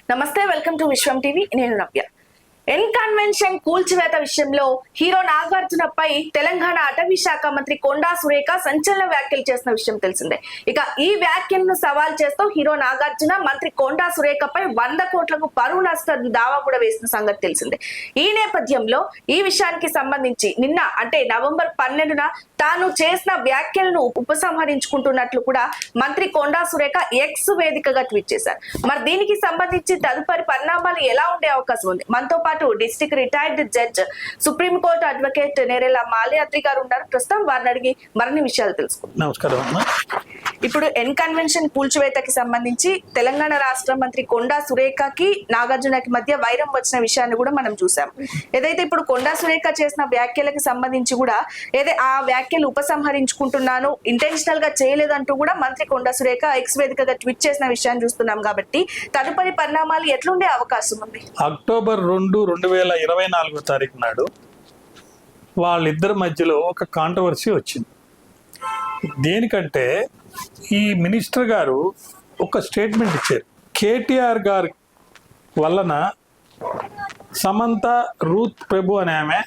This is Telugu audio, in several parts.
నమస్తే, వెల్కమ్ టు విశ్వం టీవీ. నేను నవ్య. ఎన్ కన్వెన్షన్ కూల్చివేత విషయంలో హీరో నాగార్జునపై తెలంగాణ అటవీ శాఖ మంత్రి కొండా సురేఖ సంచలన వ్యాఖ్యలు చేసిన విషయం తెలిసిందే. ఇక ఈ వ్యాఖ్యలను సవాల్ చేస్తూ హీరో నాగార్జున మంత్రి కొండా సురేఖపై 100 కోట్లకు పరువు నష్ట దావా కూడా వేసిన సంగతి తెలిసిందే. ఈ నేపథ్యంలో ఈ విషయానికి సంబంధించి నిన్న అంటే నవంబర్ 12న తాను చేసిన వ్యాఖ్యలను ఉపసంహరించుకుంటున్నట్లు కూడా మంత్రి కొండా సురేఖ ఎక్స్ వేదికగా ట్వీట్ చేశారు. మరి దీనికి సంబంధించి తదుపరి పరిణామాలు ఎలా ఉండే అవకాశం ఉంది? మనతో పాటు district retired judge, supreme court advocate Nerella Malyadri గారు ఉన్నారు. ప్రస్తుతం వారిని అడిగి మరిన్ని విషయాలు తెలుసుకుంటాం. నమస్కారం. ఇప్పుడు ఎన్ కన్వెన్షన్ కూల్చివేతకి సంబంధించి తెలంగాణ రాష్ట్ర మంత్రి కొండా సురేఖకి నాగార్జునకి మధ్య వైరం వచ్చిన విషయాన్ని కూడా మనం చూసాం. ఏదైతే ఇప్పుడు కొండా సురేఖ చేసిన వ్యాఖ్యలకు సంబంధించి కూడా ఆ వ్యాఖ్యలు ఉపసంహరించుకుంటున్నాను, ఇంటెన్షనల్ గా చేయలేదంటూ కూడా మంత్రి కొండా సురేఖ ఎక్స్ వేదికగా ట్వీట్ చేసిన విషయాన్ని చూస్తున్నాం. కాబట్టి తదుపరి పరిణామాలు ఎట్లుండే అవకాశం ఉంది? అక్టోబర్ 2, 2024 నాడు వాళ్ళిద్దరి మధ్యలో ఒక కాంట్రవర్సీ వచ్చింది. దేనికంటే ఈ మినిస్టర్ గారు ఒక స్టేట్మెంట్ ఇచ్చారు. కేటీఆర్ గారి వలన సమంత రూత్ ప్రభు అనే ఆమె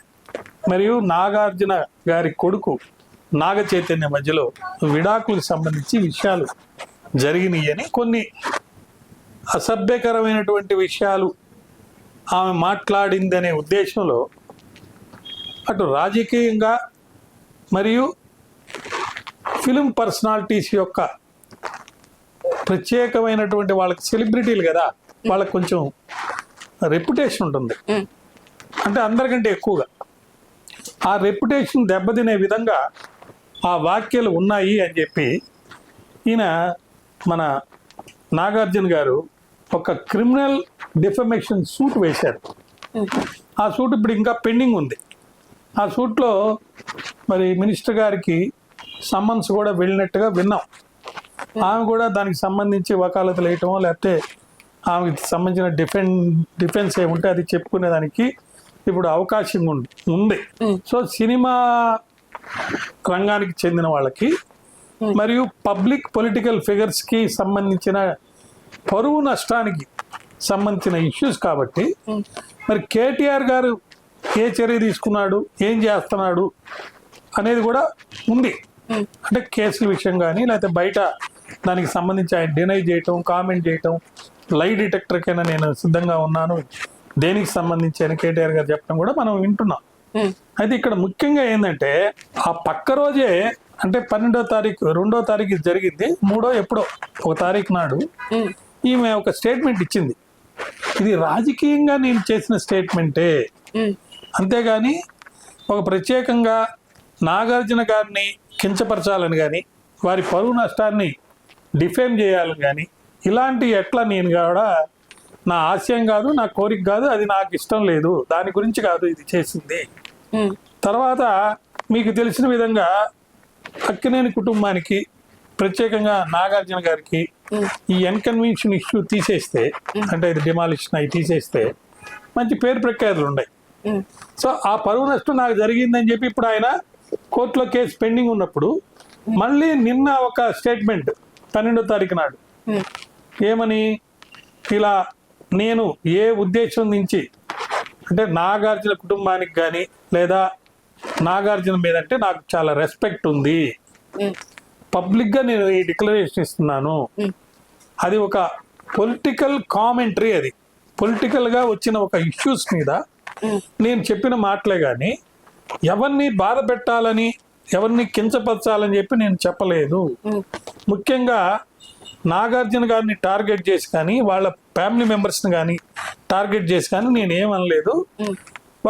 మరియు నాగార్జున గారి కొడుకు నాగ చైతన్య మధ్యలో విడాకులకు సంబంధించి విషయాలు జరిగినాయి అని, కొన్ని అసభ్యకరమైనటువంటి విషయాలు ఆమె మాట్లాడిందనే ఉద్దేశంలో అటు రాజకీయంగా మరియు ఫిలిం పర్సనాలిటీస్ యొక్క ప్రత్యేకమైనటువంటి వాళ్ళకి సెలబ్రిటీలు కదా, వాళ్ళకి కొంచెం రెప్యుటేషన్ ఉంటుంది, అంటే అందరికంటే ఎక్కువగా ఆ రెప్యుటేషన్ దెబ్బతినే విధంగా ఆ వాక్యాలు ఉన్నాయి అని చెప్పి ఈయన మన నాగార్జున గారు ఒక క్రిమినల్ డిఫమేషన్ సూట్ వేశారు. ఆ సూట్ ఇప్పుడు ఇంకా పెండింగ్ ఉంది. ఆ సూట్లో మరి మినిస్టర్ గారికి సమ్మన్స్ కూడా వెళ్ళినట్టుగా విన్నాం. ఆమె కూడా దానికి సంబంధించి వకాలతలు వేయటమో లేకపోతే ఆమెకి సంబంధించిన డిఫెన్స్ ఏముంటే అది చెప్పుకునేదానికి ఇప్పుడు అవకాశం ఉంది. సో సినిమా రంగానికి చెందిన వాళ్ళకి మరియు పబ్లిక్ పొలిటికల్ ఫిగర్స్ కి సంబంధించిన పరువు నష్టానికి సంబంధించిన ఇష్యూస్ కాబట్టి మరి కేటీఆర్ గారు ఏ చర్య తీసుకున్నాడు, ఏం చేస్తున్నాడు అనేది కూడా ఉంది. అంటే కేసుల విషయం కానీ లేకపోతే బయట దానికి సంబంధించి ఆయన డినై చేయటం, కామెంట్ చేయటం, లై డిటెక్టర్కైనా నేను సిద్ధంగా ఉన్నాను దేనికి సంబంధించి అని కేటీఆర్ గారు చెప్పడం కూడా మనం వింటున్నాం. అయితే ఇక్కడ ముఖ్యంగా ఏంటంటే ఆ పక్క రోజే అంటే 12వ తారీఖు 2వ తారీఖు జరిగింది, 3వ ఎప్పుడో 1వ తారీఖు నాడు ఈమె ఒక స్టేట్మెంట్ ఇచ్చింది. ఇది రాజకీయంగా నేను చేసిన స్టేట్మెంటే, అంతేగాని ఒక ప్రత్యేకంగా నాగార్జున గారిని కించపరచాలని కానీ వారి పరువు నష్టాన్ని డిఫేమ్ చేయాలని కానీ ఇలాంటి ఎట్లా నేను కూడా నా ఆశయం కాదు, నా కోరిక కాదు, అది నాకు ఇష్టం లేదు, దాని గురించి కాదు ఇది చేసింది. తర్వాత మీకు తెలిసిన విధంగా అక్కినేని కుటుంబానికి ప్రత్యేకంగా నాగార్జున గారికి ఈ ఎన్కన్వెన్షన్ ఇష్యూ తీసేస్తే, అంటే ఇది డిమాలిషన్ అవి తీసేస్తే మంచి పేరు ప్రఖ్యాతులు ఉన్నాయి. సో ఆ పరువు నష్టం నాకు జరిగిందని చెప్పి ఇప్పుడు ఆయన కోర్టులో కేసు పెండింగ్ ఉన్నప్పుడు మళ్ళీ నిన్న ఒక స్టేట్మెంట్ 12వ తారీఖు నాడు ఏమని, ఇలా నేను ఏ ఉద్దేశం నుంచి అంటే నాగార్జున కుటుంబానికి కానీ లేదా నాగార్జున మీద అంటే నాకు చాలా రెస్పెక్ట్ ఉంది, పబ్లిక్గా నేను ఈ డిక్లరేషన్ ఇస్తున్నాను, అది ఒక పొలిటికల్ కామెంటరీ, అది పొలిటికల్గా వచ్చిన ఒక ఇష్యూస్ మీద నేను చెప్పిన మాటలే కానీ ఎవరిని బాధ పెట్టాలని ఎవరిని కించపరచాలని చెప్పి నేను చెప్పలేదు. ముఖ్యంగా నాగార్జున గారిని టార్గెట్ చేసి కానీ వాళ్ళ ఫ్యామిలీ మెంబర్స్ని కానీ టార్గెట్ చేసి కానీ నేను ఏమనలేదు.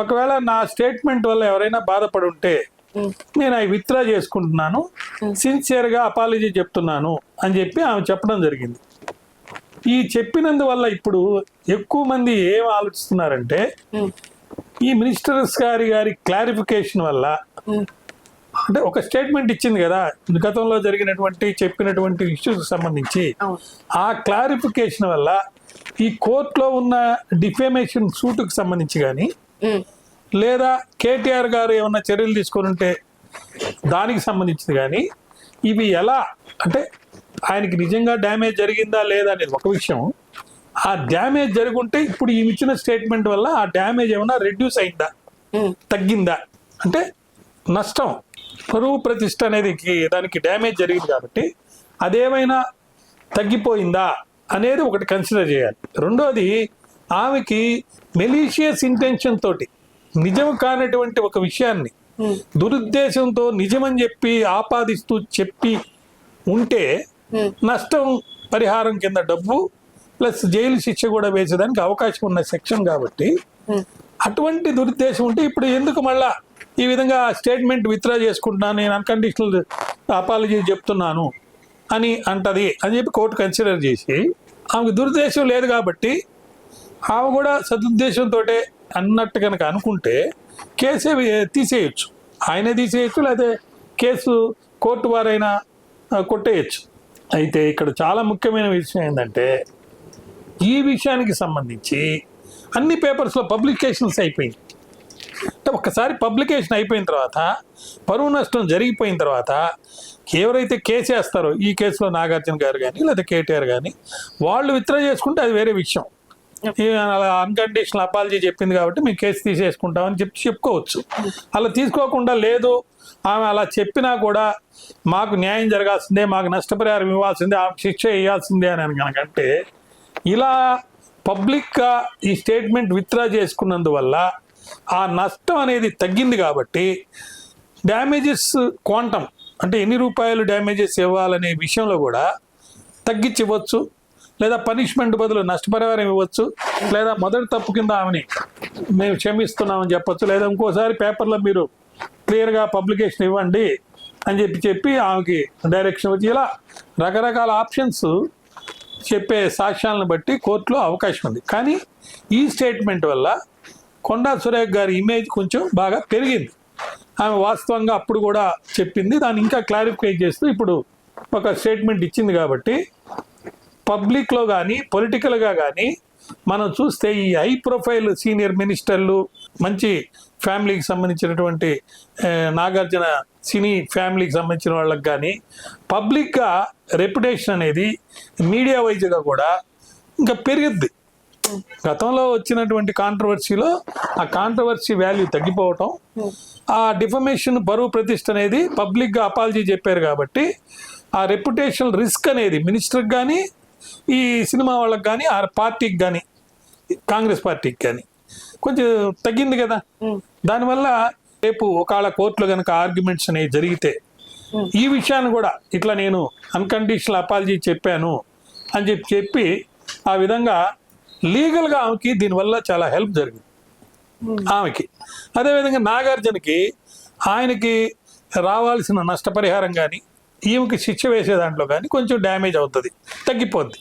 ఒకవేళ నా స్టేట్మెంట్ వల్ల ఎవరైనా బాధపడి ఉంటే నేను అవి విత్డ్రా చేసుకుంటున్నాను, సిన్సియర్గా అపాలజీ చెప్తున్నాను అని చెప్పి ఆమె చెప్పడం జరిగింది. ఈ చెప్పినందువల్ల ఇప్పుడు ఎక్కువ మంది ఏం ఆలోచిస్తున్నారంటే ఈ మినిస్టర్స్ గారి క్లారిఫికేషన్ వల్ల, అంటే ఒక స్టేట్మెంట్ ఇచ్చింది కదా గతంలో జరిగినటువంటి చెప్పినటువంటి ఇష్యూస్ సంబంధించి, ఆ క్లారిఫికేషన్ వల్ల ఈ కోర్టులో ఉన్న డిఫేమేషన్ సూటుకు సంబంధించి కానీ లేదా కేటీఆర్ గారు ఏమన్నా చర్యలు తీసుకొని ఉంటే దానికి సంబంధించింది కానీ ఇవి ఎలా అంటే ఆయనకి నిజంగా డ్యామేజ్ జరిగిందా లేదా అనేది ఒక విషయం, ఆ డ్యామేజ్ జరుగుంటే ఇప్పుడు ఈ ఇచ్చిన స్టేట్మెంట్ వల్ల ఆ డ్యామేజ్ ఏమైనా రెడ్యూస్ అయిందా, తగ్గిందా, అంటే నష్టం పరువు ప్రతిష్ట అనేది దానికి డ్యామేజ్ జరిగింది కాబట్టి అదేమైనా తగ్గిపోయిందా అనేది ఒకటి కన్సిడర్ చేయాలి. రెండోది, ఆమెకి మెలీషియస్ ఇంటెన్షన్ తోటి నిజం కానటువంటి ఒక విషయాన్ని దురుద్దేశంతో నిజమని చెప్పి ఆపాదిస్తూ చెప్పి ఉంటే నష్టం పరిహారం కింద డబ్బు ప్లస్ జైలు శిక్ష కూడా వేసేదానికి అవకాశం ఉన్న సెక్షన్ కాబట్టి అటువంటి దురుద్దేశం ఉంటే ఇప్పుడు ఎందుకు మళ్ళా ఈ విధంగా స్టేట్మెంట్ విత్డ్రా చేసుకుంటున్నాను, నేను అన్కండిషనల్ అపాలజీ చెప్తున్నాను అని అంటది అని చెప్పి కోర్టు కన్సిడర్ చేసి ఆమెకు దురుద్దేశం లేదు కాబట్టి ఆమె కూడా సదుద్దేశంతో అన్నట్టు కనుక అనుకుంటే కేసే తీసేయచ్చు, ఆయనే తీసేయచ్చు, లేదా కేసు కోర్టు వారైనా కొట్టేయచ్చు. అయితే ఇక్కడ చాలా ముఖ్యమైన విషయం ఏంటంటే ఈ విషయానికి సంబంధించి అన్ని పేపర్స్లో పబ్లికేషన్స్ అయిపోయింది. అంటే ఒక్కసారి పబ్లికేషన్ అయిపోయిన తర్వాత పరువు నష్టం జరిగిపోయిన తర్వాత ఎవరైతే కేసు వేస్తారో, ఈ కేసులో నాగార్జున గారు కానీ లేదా కేటీఆర్ కానీ, వాళ్ళు విత్డ్రా చేసుకుంటే అది వేరే విషయం. అన్కండిషనల్ అపాలజీ చెప్పింది కాబట్టి మేము కేసు తీసేసుకుంటామని చెప్పుకోవచ్చు. అలా తీసుకోకుండా లేదు, ఆమె అలా చెప్పినా కూడా మాకు న్యాయం జరగాల్సిందే, మాకు నష్టపరిహారం ఇవ్వాల్సిందే, ఆమె శిక్ష వేయాల్సిందే అని కనుకంటే ఇలా పబ్లిక్గా ఈ స్టేట్మెంట్ విత్డ్రా చేసుకున్నందువల్ల ఆ నష్టం అనేది తగ్గింది కాబట్టి డ్యామేజెస్ క్వాంటమ్ అంటే ఎన్ని రూపాయలు డ్యామేజెస్ ఇవ్వాలనే విషయంలో కూడా తగ్గించి ఇవ్వచ్చు, లేదా పనిష్మెంట్ బదులు నష్టపరిహారం ఇవ్వచ్చు, లేదా మొదటి తప్పు కింద ఆమెని మేము క్షమిస్తున్నామని చెప్పొచ్చు, లేదా ఇంకోసారి పేపర్లో మీరు క్లియర్గా పబ్లికేషన్ ఇవ్వండి అని చెప్పి ఆమెకి డైరెక్షన్ వచ్చి ఇలా రకరకాల ఆప్షన్స్ చెప్పే సాక్ష్యాలను బట్టి కోర్టులో అవకాశం ఉంది. కానీ ఈ స్టేట్మెంట్ వల్ల కొండా సురేఖ గారి ఇమేజ్ కొంచెం బాగా పెరిగింది. ఆమె వాస్తవంగా అప్పుడు కూడా చెప్పింది, దాన్ని ఇంకా క్లారిఫై చేస్తూ ఇప్పుడు ఒక స్టేట్మెంట్ ఇచ్చింది. కాబట్టి పబ్లిక్లో కానీ పొలిటికల్గా కానీ మనం చూస్తే ఈ హై ప్రొఫైల్ సీనియర్ మినిస్టర్లు, మంచి ఫ్యామిలీకి సంబంధించినటువంటి నాగార్జున సినీ ఫ్యామిలీకి సంబంధించిన వాళ్ళకి కానీ పబ్లిక్గా రెప్యుటేషన్ అనేది మీడియా వైజ్గా కూడా ఇంకా పెరుగుద్ది. గతంలో వచ్చినటువంటి కాంట్రవర్సీలో ఆ కాంట్రవర్సీ వాల్యూ తగ్గిపోవటం, ఆ డిఫమేషన్ బరువు ప్రతిష్ట అనేది పబ్లిక్గా అపాలజీ చెప్పారు కాబట్టి ఆ రెప్యుటేషన్ రిస్క్ అనేది మినిస్టర్కి కానీ ఈ సినిమా వాళ్ళకి కానీ ఆ పార్టీకి కానీ కాంగ్రెస్ పార్టీకి కానీ కొంచెం తగ్గింది కదా. దానివల్ల రేపు ఒకవేళ కోర్టులో కనుక ఆర్గ్యుమెంట్స్ అనేవి జరిగితే ఈ విషయాన్ని కూడా ఇట్లా నేను అన్కండిషనల్ అపాలజీ చెప్పాను అని చెప్పి ఆ విధంగా లీగల్గా ఆమెకి దీనివల్ల చాలా హెల్ప్ జరిగింది ఆమెకి. అదేవిధంగా నాగార్జునకి ఆయనకి రావాల్సిన నష్టపరిహారం కానీ ఈమెకి శిక్ష వేసే దాంట్లో కానీ కొంచెం డ్యామేజ్ అవుతుంది, తగ్గిపోద్ది.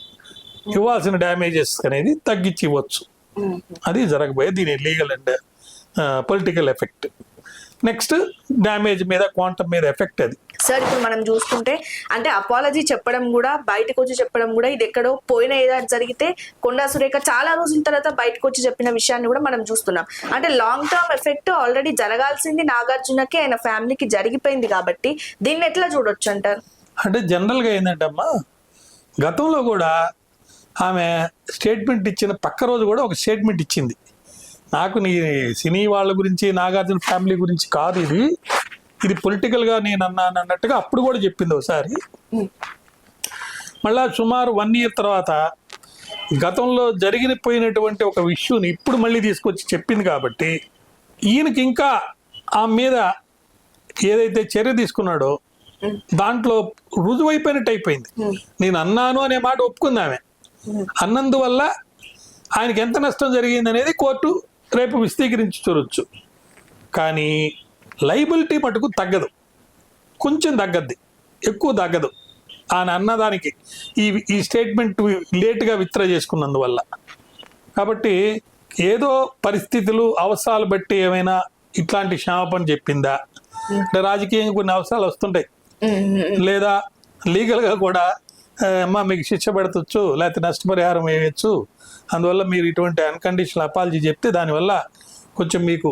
ఇవ్వాల్సిన డ్యామేజెస్ అనేది తగ్గించి ఇవ్వచ్చు. అది జరగబోయే దీని legal and political effect. Next damage మీద క్వాంటమ్ మీద ఎఫెక్ట్ అది. సార్ ఇప్పుడు మనం చూసుకుంటే అంటే అపాలజీ చెప్పడం కూడా, బయటకు వచ్చి చెప్పడం కూడా, ఇది ఎక్కడో పోయిన ఏదైనా జరిగితే కొండా సురేఖ చాలా రోజుల తర్వాత బయటకు వచ్చి చెప్పిన విషయాన్ని కూడా మనం చూస్తున్నాం. అంటే లాంగ్ టర్మ్ ఎఫెక్ట్ ఆల్రెడీ జరగాల్సింది నాగార్జునకి ఆయన ఫ్యామిలీకి జరిగిపోయింది కాబట్టి దీన్ని ఎట్లా చూడొచ్చు అంటారు? అంటే జనరల్గా ఏంటంటే అమ్మా, గతంలో కూడా ఆమె స్టేట్మెంట్ ఇచ్చిన పక్క రోజు కూడా ఒక స్టేట్మెంట్ ఇచ్చింది, నాకు నీ సినీ వాళ్ళ గురించి నాగార్జున ఫ్యామిలీ గురించి కాదు, ఇది పొలిటికల్గా నేను అన్నాను అన్నట్టుగా అప్పుడు కూడా చెప్పింది ఒకసారి. మళ్ళా సుమారు 1 year తర్వాత గతంలో జరిగిపోయినటువంటి ఒక ఇష్యూని ఇప్పుడు మళ్ళీ తీసుకొచ్చి చెప్పింది కాబట్టి ఈయనకి ఇంకా ఆమె మీద ఏదైతే చర్య తీసుకున్నాడో దాంట్లో రుజువైపోయినట్టు అయిపోయింది. నేను అన్నాను అనే మాట ఒప్పుకుంది ఆమె. అన్నందువల్ల ఆయనకి ఎంత నష్టం జరిగింది అనేది కోర్టు రేపు విశదీకరించి చూడొచ్చు. కానీ లైబిలిటీ మటుకు తగ్గదు, కొంచెం తగ్గద్ది, ఎక్కువ తగ్గదు ఆయన అన్నదానికి ఈ స్టేట్మెంట్ లేట్గా విత్డ్రా చేసుకున్నందువల్ల. కాబట్టి ఏదో పరిస్థితులు అవసరాలు బట్టి ఏమైనా ఇట్లాంటి క్షమాపణ చెప్పిందా, అంటే రాజకీయంగా కొన్ని అవసరాలు వస్తుంటాయి, లేదా లీగల్గా కూడా అమ్మ మీకు శిక్ష పెడతచ్చు, లేకపోతే నష్టపరిహారం వేయచ్చు, అందువల్ల మీరు ఇటువంటి అన్కండిషనల్ అపాలజీ చెప్తే దానివల్ల కొంచెం మీకు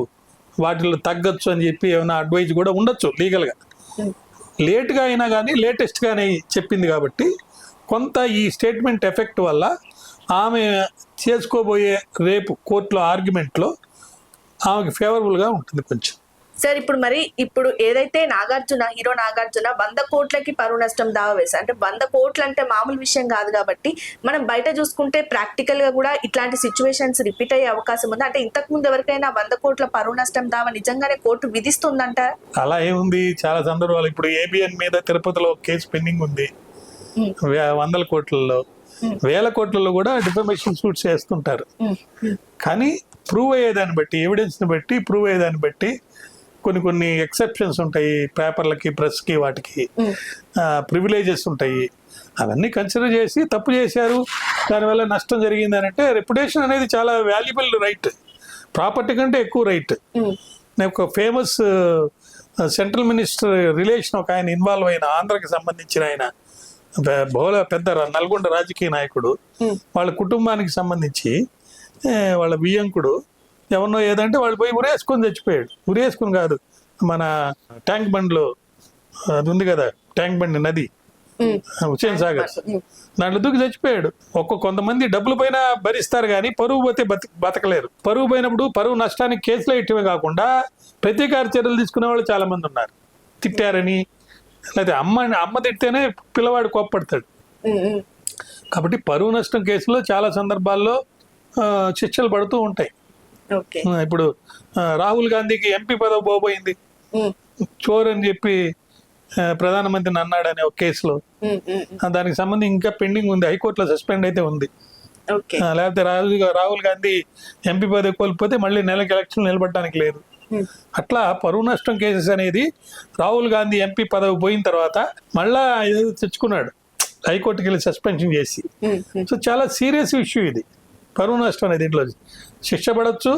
వాటిలో తగ్గచ్చు అని చెప్పి ఏమైనా అడ్వైజ్ కూడా ఉండొచ్చు లీగల్గా. లేట్గా అయినా కానీ లేటెస్ట్గానే చెప్పింది కాబట్టి కొంత ఈ స్టేట్మెంట్ ఎఫెక్ట్ వల్ల ఆమె చేసుకోబోయే రేపు కోర్టులో ఆర్గ్యుమెంట్లో ఆమెకి ఫేవరబుల్గా ఉంటుంది కొంచెం. సార్ ఇప్పుడు ఏదైతే హీరో నాగార్జున 100 కోట్లకి పరువు నష్టం దావా వేశారు. అంటే 100 కోట్లు అంటే మామూలు విషయం కాదు కాబట్టి మనం బయట చూసుకుంటే ప్రాక్టికల్ గా కూడా ఇట్లాంటి సిచ్యువేషన్స్ రిపీట్ అయ్యే అవకాశం ఉంది. అంటే ఇంతకు ముందు ఎవరికైనా 100 కోట్ల పరువు నష్టం దావా నిజంగానే కోర్టు విధిస్తుందంట? అలా ఏముంది, చాలా సందర్భాలు. ఇప్పుడు ఏబిఎన్ మీద తిరుపతిలో కేసు పెండింగ్ ఉంది, 100 కోట్లలో 1000 కోట్లలో కూడా డిఫమేషన్ సూట్స్ వేస్తుంటారు. కానీ ప్రూవ్ అయ్యేదాన్ని బట్టి, ఎవిడెన్స్ని బట్టి, ప్రూవ్ అయ్యేదాన్ని బట్టి కొన్ని ఎక్సెప్షన్స్ ఉంటాయి. పేపర్లకి, ప్రెస్కి, వాటికి ప్రివిలేజెస్ ఉంటాయి. అవన్నీ కన్సిడర్ చేసి తప్పు చేశారు, దానివల్ల నష్టం జరిగింది అని అంటే, రెప్యుటేషన్ అనేది చాలా వాల్యుబుల్ రైట్, ప్రాపర్టీ కంటే ఎక్కువ రైట్. నేను ఒక ఫేమస్ సెంట్రల్ మినిస్టర్ రిలేషన్ ఒక ఆయన ఇన్వాల్వ్ అయిన, ఆంధ్రకి సంబంధించిన ఆయన, బహుళ పెద్ద నల్గొండ రాజకీయ నాయకుడు, వాళ్ళ కుటుంబానికి సంబంధించి వాళ్ళ బియ్యంకుడు ఎవరినో ఏదంటే వాళ్ళు పోయి ఉరేసుకొని చచ్చిపోయాడు. ఉరేసుకుని కాదు, మన ట్యాంక్ బండ్లో అది ఉంది కదా, ట్యాంక్ బండ్ నది, హుస్సేన్ సాగర్, దాంట్లో దూకి చచ్చిపోయాడు. కొంతమంది డబ్బుల పైన భరిస్తారు కానీ పరువు పోతే బతకలేరు. పరువు పోయినప్పుడు పరువు నష్టానికి కేసులు ఇట్టమే కాకుండా ప్రతీకార చర్యలు తీసుకునే వాళ్ళు చాలా మంది ఉన్నారు. తిట్టారని, లేదా అమ్మ తిడితేనే పిల్లవాడు కోప్పడతాడు. కాబట్టి పరువు నష్టం కేసులో చాలా సందర్భాల్లో శిక్షలు పడుతూ ఉంటాయి. ఇప్పుడు రాహుల్ గాంధీకి ఎంపీ పదవి పోబోయింది, చోర్ అని చెప్పి ప్రధానమంత్రిని అన్నాడనే ఒక కేసులో. దానికి సంబంధించి ఇంకా పెండింగ్ ఉంది, హైకోర్టులో సస్పెండ్ అయితే ఉంది. లేకపోతే రాహుల్ గాంధీ ఎంపీ పదవి కోల్పోతే మళ్ళీ నెలకి ఎలక్షన్ నిలబడడానికి లేదు. అట్లా పరువు నష్టం కేసెస్ అనేది రాహుల్ గాంధీ ఎంపీ పదవి పోయిన తర్వాత మళ్ళా ఏదో తెచ్చుకున్నాడు, హైకోర్టుకి వెళ్ళి సస్పెన్షన్ చేసి. సో చాలా సీరియస్ ఇష్యూ ఇది పరువు నష్టం అనేది. దీంట్లో శిక్ష పడవచ్చు,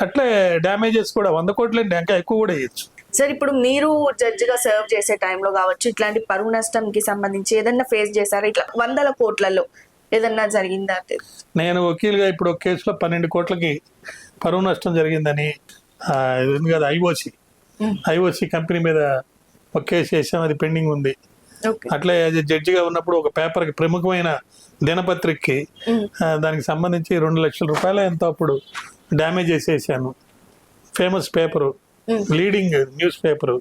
అట్లే డ్యామేజెస్ కూడా 100 కోట్లు ఇంకా ఎక్కువ కూడా ఇవ్వచ్చు. సార్ ఇప్పుడు మీరు జడ్జిగా సర్వ్ చేసే టైంలో కావచ్చు, ఇట్లాంటి పరువు నష్టంకి సంబంధించి ఏదన్నా ఫేస్ చేశారా? ఇట్లా 100 కోట్లలో ఏదన్నా జరిగిందా? నేను వకీల్గా ఇప్పుడు ఒక కేసులో 12 కోట్లకి పరువు నష్టం జరిగిందని, ఇది ఉంది కదా ఐఓసి కంపెనీ మీద ఒక కేసు చేసాం, అది పెండింగ్ ఉంది. అట్లే జడ్జిగా ఉన్నప్పుడు ఒక పేపర్కి, ప్రముఖమైన దినపత్రికకి, దానికి సంబంధించి 2 లక్షల రూపాయలు ఎంతో అప్పుడు డ్యామేజ్ చేసేసాను. Famous paper, leading news paper,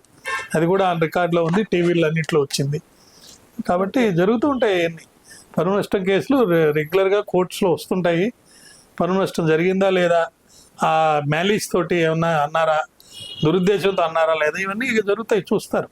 అది కూడా ఆన్ రికార్డులో ఉంది, టీవీలో అన్నింటిలో వచ్చింది. కాబట్టి జరుగుతూ ఉంటాయి అన్ని పరువు నష్టం కేసులు, రెగ్యులర్గా కోర్ట్స్లో వస్తుంటాయి. పరువు నష్టం జరిగిందా లేదా, ఆ మ్యాలీస్ తోటి ఏమన్నా అన్నారా, దురుద్దేశంతో అన్నారా లేదా, ఇవన్నీ జరుగుతాయి, చూస్తారు.